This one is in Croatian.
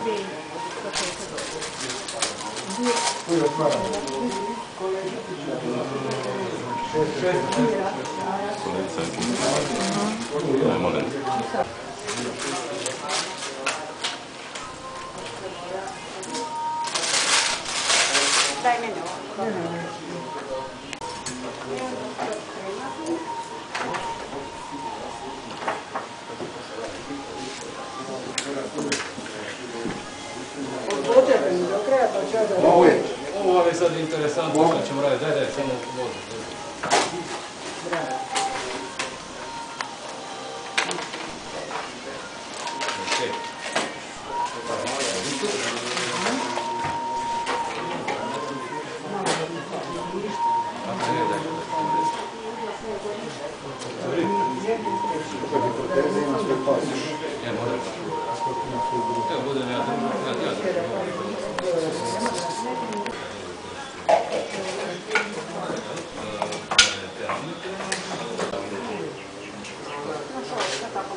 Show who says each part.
Speaker 1: Molim.
Speaker 2: Daj meni ovo.
Speaker 3: Ovo vam je sad interesantno što ćemo raditi. Daj, samo vodu.
Speaker 2: Tako